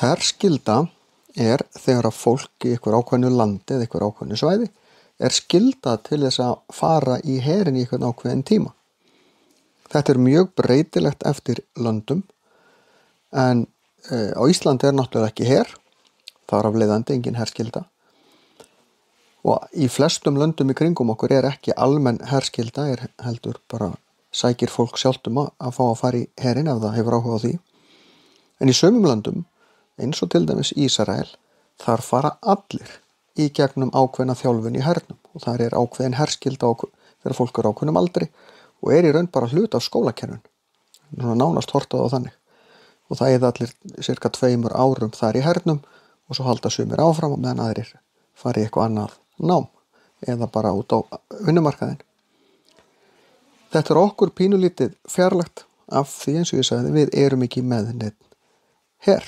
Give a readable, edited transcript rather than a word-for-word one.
Herskylda er þegar að fólk í einhver ákveðnu landi eða einhver ákveðnu svæði er skyldað til þess að fara í herinn í einhvern ákveðinn tíma. Þetta er mjög breytilegt eftir löndum en á Íslandi er náttúrulega ekki her, þar af leiðandi engin herskylda. Og í flestum löndum í kringum okkur er ekki almenn herskylda, er heldur bara sækir fólk sjálft að fá að fara í herinn ef það hefur áhuga á því. En í sumum löndum, eins og til dæmis Ísrael, þar fara allir í gegnum ákveðna þjálfun í hernum og þar er ákveðin herskylda þegar fólk er ákveðnum aldri og er í raun bara hluti af skólakerfinu. Nánast hortað á þannig. Og það er allir cirka 2 árum þar í hernum og svo halda sumir áfram og meðan aðrir fara í eitthvað annað nám eða bara út á vinnumarkaðinn. Þetta er okkur pínulítið fjarlægt af því eins og ég sagði, við erum ekki með neinn her.